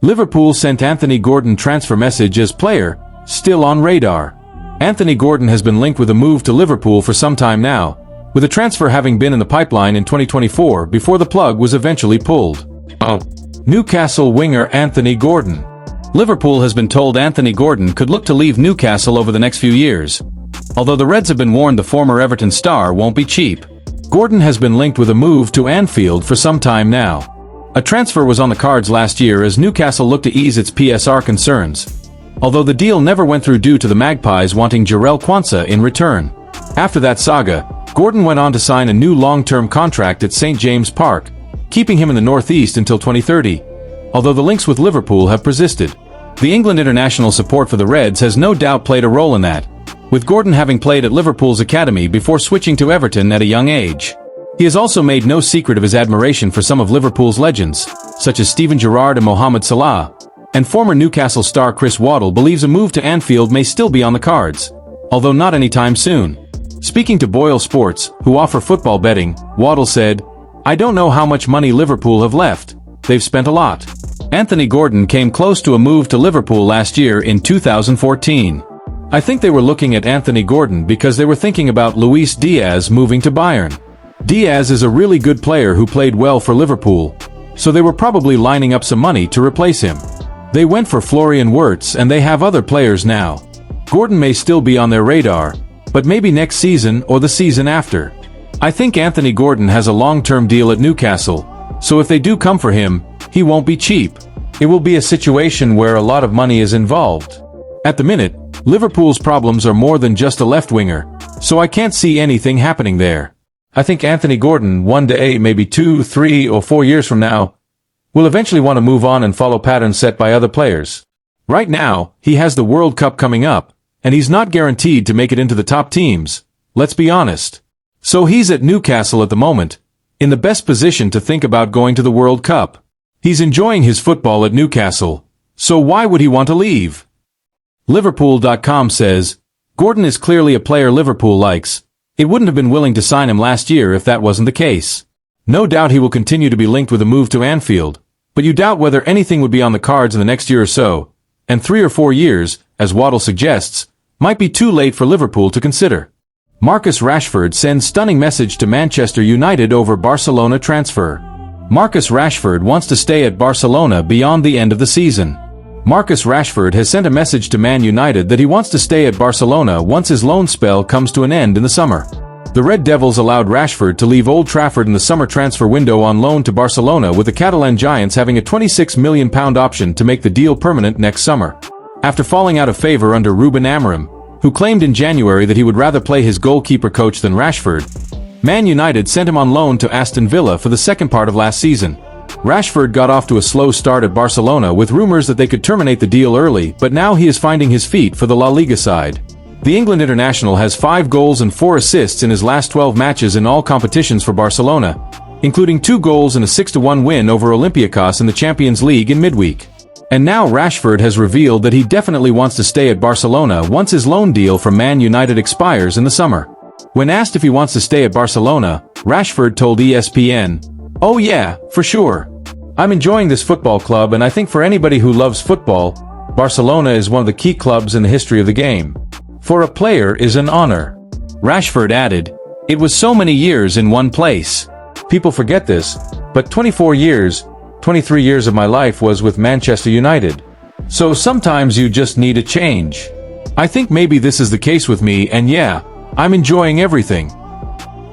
Liverpool sent Anthony Gordon transfer message as player, still on radar. Anthony Gordon has been linked with a move to Liverpool for some time now, with a transfer having been in the pipeline in 2024 before the plug was eventually pulled. Newcastle winger Anthony Gordon. Liverpool has been told Anthony Gordon could look to leave Newcastle over the next few years. Although the Reds have been warned the former Everton star won't be cheap. Gordon has been linked with a move to Anfield for some time now. A transfer was on the cards last year as Newcastle looked to ease its PSR concerns, although the deal never went through due to the Magpies wanting Jarell Quansah in return. After that saga, Gordon went on to sign a new long-term contract at St. James Park, keeping him in the northeast until 2030, although the links with Liverpool have persisted. The England international support for the Reds has no doubt played a role in that, with Gordon having played at Liverpool's academy before switching to Everton at a young age. He has also made no secret of his admiration for some of Liverpool's legends, such as Steven Gerrard and Mohamed Salah, and former Newcastle star Chris Waddle believes a move to Anfield may still be on the cards, although not anytime soon. Speaking to Boyle Sports, who offer football betting, Waddle said, "I don't know how much money Liverpool have left. They've spent a lot." Anthony Gordon came close to a move to Liverpool last year in 2014. I think they were looking at Anthony Gordon because they were thinking about Luis Diaz moving to Bayern. Diaz is a really good player who played well for Liverpool, so they were probably lining up some money to replace him. They went for Florian Wirtz and they have other players now. Gordon may still be on their radar, but maybe next season or the season after. I think Anthony Gordon has a long-term deal at Newcastle, so if they do come for him, he won't be cheap. It will be a situation where a lot of money is involved. At the minute, Liverpool's problems are more than just a left winger, so I can't see anything happening there. I think Anthony Gordon, one day, maybe 2, 3, or 4 years from now, will eventually want to move on and follow patterns set by other players. Right now, he has the World Cup coming up, and he's not guaranteed to make it into the top teams, let's be honest. So he's at Newcastle at the moment, in the best position to think about going to the World Cup. He's enjoying his football at Newcastle, so why would he want to leave? Liverpool.com says, Gordon is clearly a player Liverpool likes. It wouldn't have been willing to sign him last year if that wasn't the case. No doubt he will continue to be linked with a move to Anfield, but you doubt whether anything would be on the cards in the next year or so, and 3 or 4 years, as Waddle suggests, might be too late for Liverpool to consider. Marcus Rashford sends stunning message to Manchester United over Barcelona transfer. Marcus Rashford wants to stay at Barcelona beyond the end of the season. Marcus Rashford has sent a message to Man United that he wants to stay at Barcelona once his loan spell comes to an end in the summer. The Red Devils allowed Rashford to leave Old Trafford in the summer transfer window on loan to Barcelona, with the Catalan Giants having a £26 million option to make the deal permanent next summer. After falling out of favor under Ruben Amorim, who claimed in January that he would rather play his goalkeeper coach than Rashford, Man United sent him on loan to Aston Villa for the second part of last season. Rashford got off to a slow start at Barcelona with rumors that they could terminate the deal early, but now he is finding his feet for the La Liga side. The England international has 5 goals and 4 assists in his last 12 matches in all competitions for Barcelona, including 2 goals and a 6-1 win over Olympiacos in the Champions League in midweek. And now Rashford has revealed that he definitely wants to stay at Barcelona once his loan deal from Man United expires in the summer. When asked if he wants to stay at Barcelona, Rashford told ESPN, "Oh yeah, for sure. I'm enjoying this football club, and I think for anybody who loves football, Barcelona is one of the key clubs in the history of the game. For a player is an honor." Rashford added, "It was so many years in one place. People forget this, but 23 years of my life was with Manchester United. So sometimes you just need a change. I think maybe this is the case with me, and yeah, I'm enjoying everything."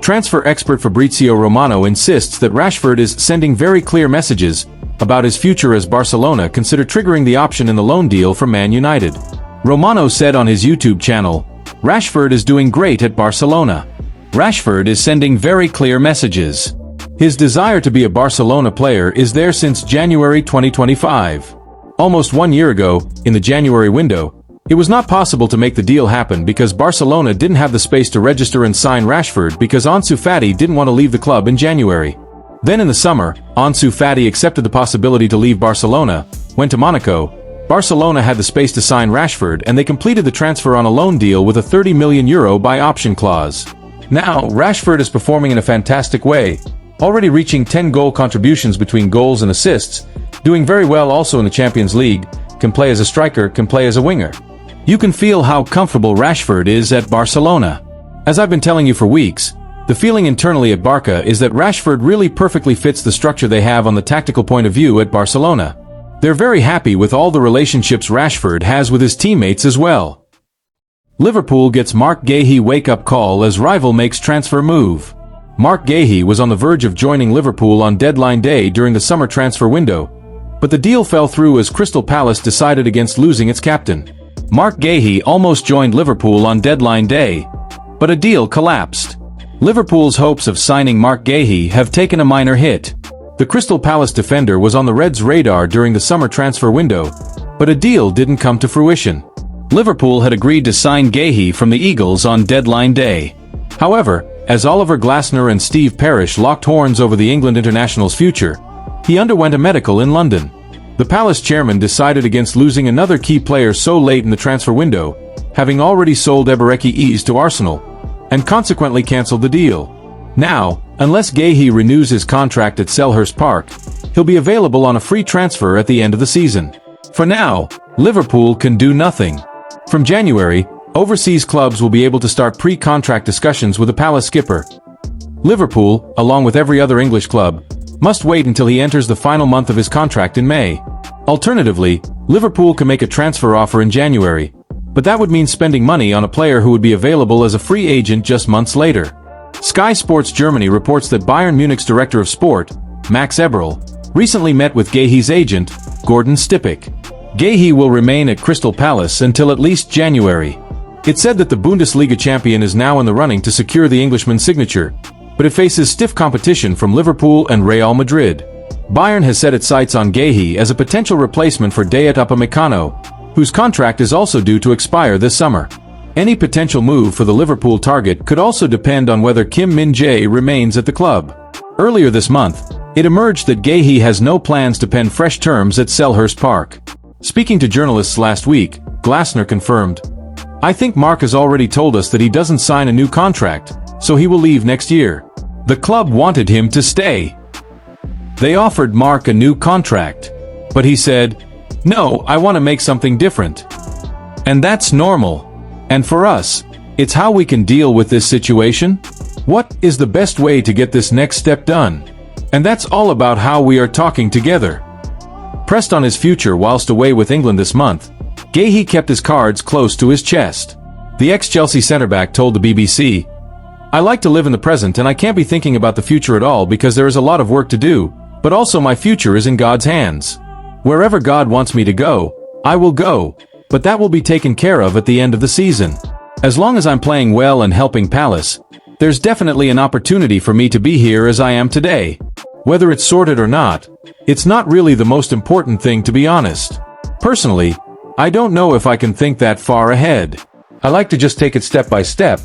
Transfer expert Fabrizio Romano insists that Rashford is sending very clear messages about his future as Barcelona consider triggering the option in the loan deal from Man United. Romano said on his YouTube channel, "Rashford is doing great at Barcelona. Rashford is sending very clear messages. His desire to be a Barcelona player is there since January 2025. Almost 1 year ago, in the January window, it was not possible to make the deal happen because Barcelona didn't have the space to register and sign Rashford because Ansu Fati didn't want to leave the club in January. Then in the summer, Ansu Fati accepted the possibility to leave Barcelona, went to Monaco. Barcelona had the space to sign Rashford, and they completed the transfer on a loan deal with a €30 million buy option clause. Now, Rashford is performing in a fantastic way, already reaching 10 goal contributions between goals and assists, Doing very well also in the Champions League, can play as a striker, can play as a winger. You can feel how comfortable Rashford is at Barcelona. As I've been telling you for weeks, the feeling internally at Barca is that Rashford really perfectly fits the structure they have on the tactical point of view at Barcelona. They're very happy with all the relationships Rashford has with his teammates as well. Liverpool gets Marc Guéhi wake-up call as rival makes transfer move. Marc Guéhi was on the verge of joining Liverpool on deadline day during the summer transfer window, but the deal fell through as Crystal Palace decided against losing its captain. Marc Guéhi almost joined Liverpool on deadline day, but a deal collapsed. Liverpool's hopes of signing Marc Guéhi have taken a minor hit. The Crystal Palace defender was on the Reds' radar during the summer transfer window, but a deal didn't come to fruition. Liverpool had agreed to sign Guéhi from the Eagles on deadline day. However, as Oliver Glasner and Steve Parish locked horns over the England international's future, he underwent a medical in London. The Palace chairman decided against losing another key player so late in the transfer window, having already sold Ebereki Eze to Arsenal, and consequently cancelled the deal. Now, unless Guéhi renews his contract at Selhurst Park, he'll be available on a free transfer at the end of the season. For now, Liverpool can do nothing. From January, overseas clubs will be able to start pre-contract discussions with the Palace skipper. Liverpool, along with every other English club, must wait until he enters the final month of his contract in May. Alternatively, Liverpool can make a transfer offer in January, but that would mean spending money on a player who would be available as a free agent just months later. Sky Sports Germany reports that Bayern Munich's director of sport, Max Eberl, recently met with Guéhi's agent, Gordon Stipik. Guéhi will remain at Crystal Palace until at least January. It said that the Bundesliga champion is now in the running to secure the Englishman's signature, but it faces stiff competition from Liverpool and Real Madrid. Bayern has set its sights on Guéhi as a potential replacement for Dayot Upamecano, whose contract is also due to expire this summer. Any potential move for the Liverpool target could also depend on whether Kim Min-jae remains at the club. Earlier this month, it emerged that Guéhi has no plans to pen fresh terms at Selhurst Park. Speaking to journalists last week, Glasner confirmed, "I think Marc has already told us that he doesn't sign a new contract, so he will leave next year. The club wanted him to stay. They offered Marc a new contract, but he said, 'No, I want to make something different.' And that's normal. And for us, it's how we can deal with this situation. What is the best way to get this next step done? And that's all about how we are talking together." Pressed on his future whilst away with England this month, Guéhi kept his cards close to his chest. The ex-Chelsea centre-back told the BBC, "I like to live in the present and I can't be thinking about the future at all because there is a lot of work to do, but also my future is in God's hands. Wherever God wants me to go, I will go, but that will be taken care of at the end of the season. As long as I'm playing well and helping Palace, there's definitely an opportunity for me to be here as I am today. Whether it's sorted or not, it's not really the most important thing, to be honest. Personally, I don't know if I can think that far ahead. I like to just take it step by step,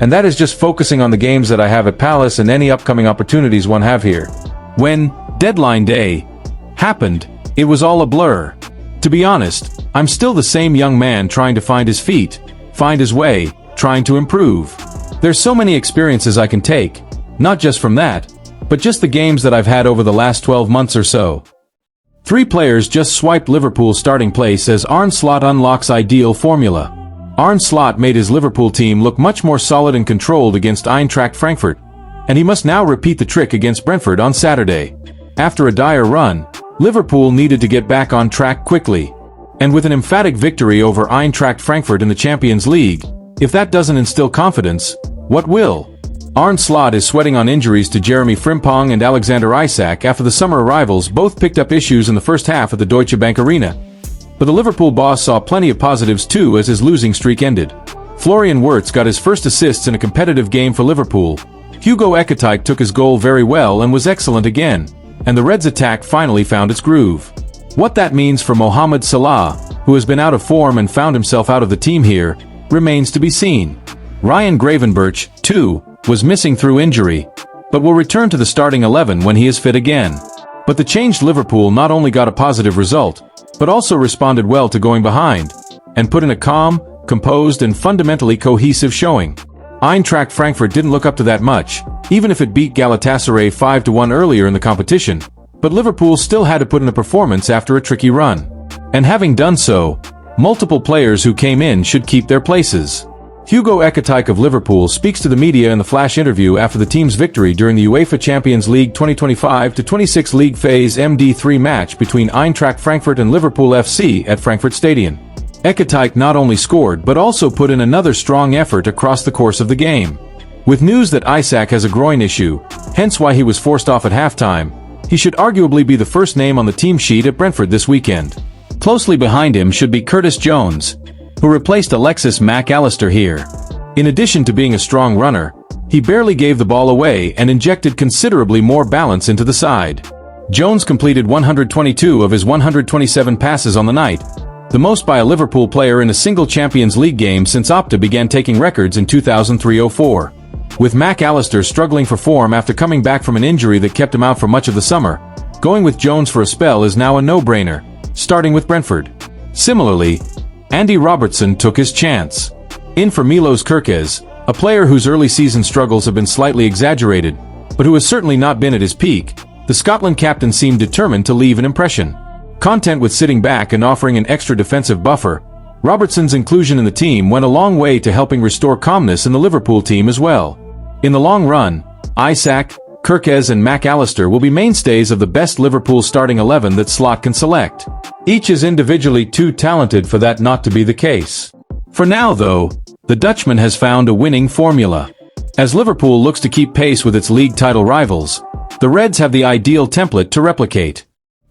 and that is just focusing on the games that I have at Palace and any upcoming opportunities one have here." When deadline day happened, it was all a blur. To be honest, I'm still the same young man trying to find his feet, find his way, trying to improve. There's so many experiences I can take, not just from that, but just the games that I've had over the last 12 months or so. 3 players just swiped Liverpool's starting place as Arne Slot unlocks ideal formula. Arne Slot made his Liverpool team look much more solid and controlled against Eintracht Frankfurt, and he must now repeat the trick against Brentford on Saturday. After a dire run, Liverpool needed to get back on track quickly. And with an emphatic victory over Eintracht Frankfurt in the Champions League, if that doesn't instill confidence, what will? Arne Slot is sweating on injuries to Jeremy Frimpong and Alexander Isak after the summer arrivals both picked up issues in the first half at the Deutsche Bank Arena. But the Liverpool boss saw plenty of positives too as his losing streak ended. Florian Wirtz got his first assists in a competitive game for Liverpool. Hugo Ekitike took his goal very well and was excellent again, and the Reds' attack finally found its groove. What that means for Mohamed Salah, who has been out of form and found himself out of the team here, remains to be seen. Ryan Gravenberch, too, was missing through injury, but will return to the starting 11 when he is fit again. But the changed Liverpool not only got a positive result, but also responded well to going behind, and put in a calm, composed and fundamentally cohesive showing. Eintracht Frankfurt didn't look up to that much, even if it beat Galatasaray 5-1 earlier in the competition, but Liverpool still had to put in a performance after a tricky run. And having done so, multiple players who came in should keep their places. Hugo Ekitike of Liverpool speaks to the media in the flash interview after the team's victory during the UEFA Champions League 2025-26 League Phase MD3 match between Eintracht Frankfurt and Liverpool FC at Frankfurt Stadion. Ekitike not only scored but also put in another strong effort across the course of the game. With news that Isak has a groin issue, hence why he was forced off at halftime, he should arguably be the first name on the team sheet at Brentford this weekend. Closely behind him should be Curtis Jones, who replaced Alexis Mac Allister here. In addition to being a strong runner, he barely gave the ball away and injected considerably more balance into the side. Jones completed 122 of his 127 passes on the night, the most by a Liverpool player in a single Champions League game since Opta began taking records in 2003-04. With Mac Allister struggling for form after coming back from an injury that kept him out for much of the summer, going with Jones for a spell is now a no-brainer, starting with Brentford. Similarly, Andy Robertson took his chance. In for Milos Kerkez, a player whose early season struggles have been slightly exaggerated, but who has certainly not been at his peak, the Scotland captain seemed determined to leave an impression. Content with sitting back and offering an extra defensive buffer, Robertson's inclusion in the team went a long way to helping restore calmness in the Liverpool team as well. In the long run, Isak, Kerkez and Mac Allister will be mainstays of the best Liverpool starting 11 that Slot can select. Each is individually too talented for that not to be the case. For now though, the Dutchman has found a winning formula. As Liverpool looks to keep pace with its league title rivals, the Reds have the ideal template to replicate.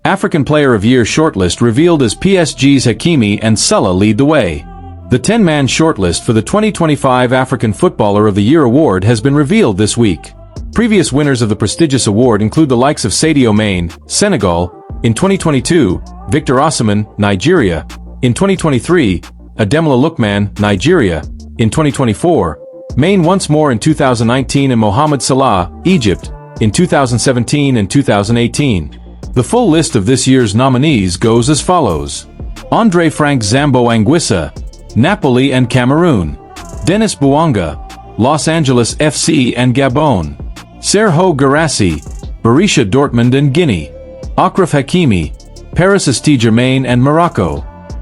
African Player of Year shortlist revealed as PSG's Hakimi and Salah lead the way. The 10-man shortlist for the 2025 African Footballer of the Year award has been revealed this week. Previous winners of the prestigious award include the likes of Sadio Mane, Senegal, in 2022, Victor Osimhen, Nigeria, in 2023, Ademola Lookman, Nigeria, in 2024, Mane once more in 2019 and Mohamed Salah, Egypt, in 2017 and 2018. The full list of this year's nominees goes as follows. Andre Frank Zambo Anguissa, Napoli and Cameroon. Dennis Bouanga, Los Angeles FC and Gabon. Serhou Guirassy, Borussia Dortmund and Guinea. Achraf Hakimi, Paris Saint-Germain and Morocco.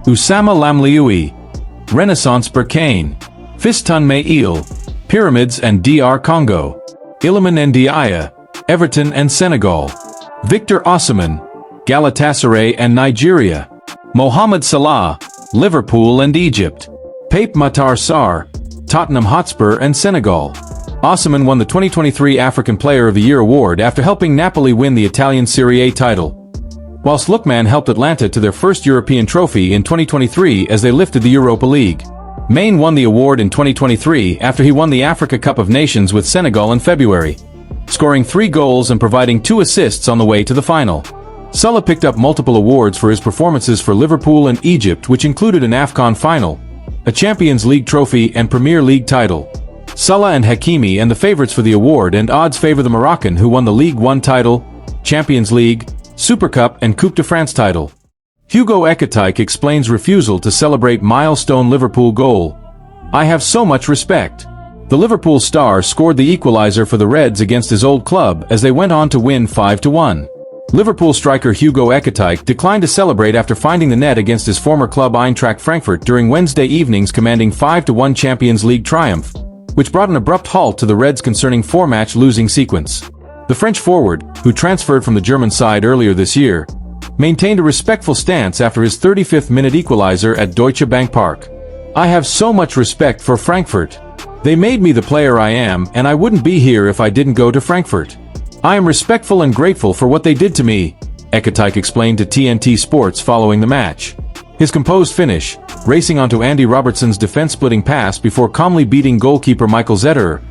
Oussama Lamlioui, Renaissance Berkane. Fiston Maïl, Pyramids and DR Congo. Iliman Ndiaye, Everton and Senegal. Victor Osimhen, Galatasaray and Nigeria. Mohamed Salah, Liverpool and Egypt. Pape Matar Sarr, Tottenham Hotspur and Senegal. Osimhen won the 2023 African Player of the Year award after helping Napoli win the Italian Serie A title, whilst Lookman helped Atlanta to their first European trophy in 2023 as they lifted the Europa League. Mane won the award in 2023 after he won the Africa Cup of Nations with Senegal in February, scoring 3 goals and providing 2 assists on the way to the final. Salah picked up multiple awards for his performances for Liverpool and Egypt, which included an AFCON final, a Champions League trophy and Premier League title. Salah and Hakimi and the favourites for the award, and odds favour the Moroccan who won the League One title, Champions League, Super Cup and Coupe de France title. Hugo Ekitike explains refusal to celebrate milestone Liverpool goal. I have so much respect. The Liverpool star scored the equaliser for the Reds against his old club as they went on to win 5-1. Liverpool striker Hugo Ekitike declined to celebrate after finding the net against his former club Eintracht Frankfurt during Wednesday evening's commanding 5-1 Champions League triumph, which brought an abrupt halt to the Reds' concerning 4-match losing sequence. The French forward, who transferred from the German side earlier this year, maintained a respectful stance after his 35th-minute equalizer at Deutsche Bank Park. I have so much respect for Frankfurt. They made me the player I am, and I wouldn't be here if I didn't go to Frankfurt. I am respectful and grateful for what they did to me, Ekitike explained to TNT Sports following the match. His composed finish, racing onto Andy Robertson's defense-splitting pass before calmly beating goalkeeper Michael Zetterer,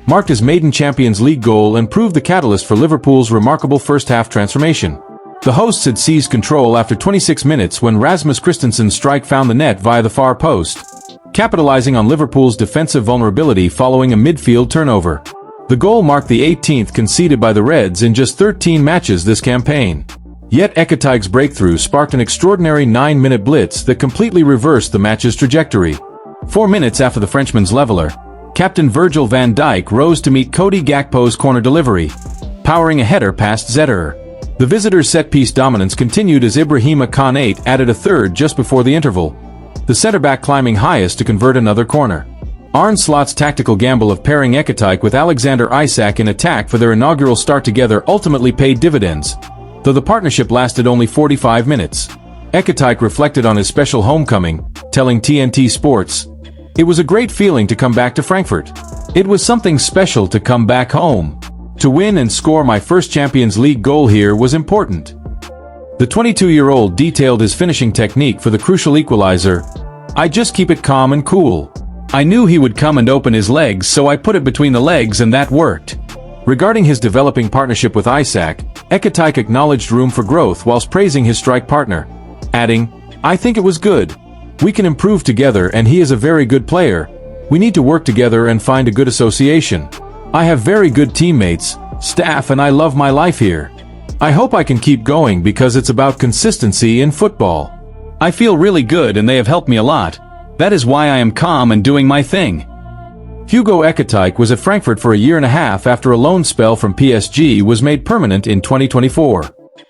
marked his maiden Champions League goal and proved the catalyst for Liverpool's remarkable first-half transformation. The hosts had seized control after 26 minutes when Rasmus Christensen's strike found the net via the far post, capitalizing on Liverpool's defensive vulnerability following a midfield turnover. The goal marked the 18th conceded by the Reds in just 13 matches this campaign. Yet Ekitike's breakthrough sparked an extraordinary 9-minute blitz that completely reversed the match's trajectory. 4 minutes after the Frenchman's leveler, Captain Virgil van Dijk rose to meet Cody Gakpo's corner delivery, powering a header past Zetterer. The visitors' set-piece dominance continued as Ibrahima Konate added a third just before the interval, the centre-back climbing highest to convert another corner. Arne Slot's tactical gamble of pairing Ekitike with Alexander Isak in attack for their inaugural start together ultimately paid dividends, though the partnership lasted only 45 minutes. Ekitike reflected on his special homecoming, telling TNT Sports, "It was a great feeling to come back to Frankfurt. It was something special to come back home. To win and score my first Champions League goal here was important." The 22-year-old detailed his finishing technique for the crucial equalizer. "I just keep it calm and cool. I knew he would come and open his legs, so I put it between the legs and that worked." Regarding his developing partnership with Isak, Ekitike acknowledged room for growth whilst praising his strike partner, adding, "I think it was good. We can improve together and he is a very good player. We need to work together and find a good association. I have very good teammates, staff, and I love my life here. I hope I can keep going because it's about consistency in football. I feel really good and they have helped me a lot. That is why I am calm and doing my thing." Hugo Ekitike was at Frankfurt for a year and a half after a loan spell from PSG was made permanent in 2024.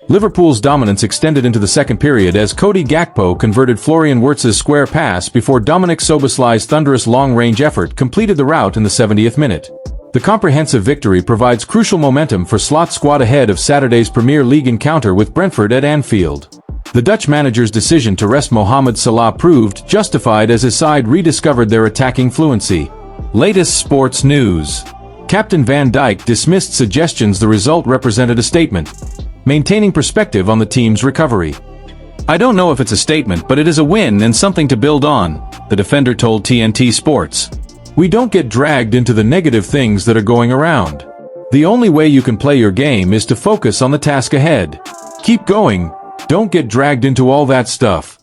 Liverpool's dominance extended into the second period as Cody Gakpo converted Florian Wirtz's square pass before Dominik Szoboszlai's thunderous long-range effort completed the rout in the 70th minute. The comprehensive victory provides crucial momentum for Slot's squad ahead of Saturday's Premier League encounter with Brentford at Anfield. The Dutch manager's decision to rest Mohamed Salah proved justified as his side rediscovered their attacking fluency. Latest sports news. Captain Van Dijk dismissed suggestions the result represented a statement, maintaining perspective on the team's recovery. "I don't know if it's a statement, but it is a win and something to build on," the defender told TNT Sports. "We don't get dragged into the negative things that are going around. The only way you can play your game is to focus on the task ahead. Keep going. Don't get dragged into all that stuff."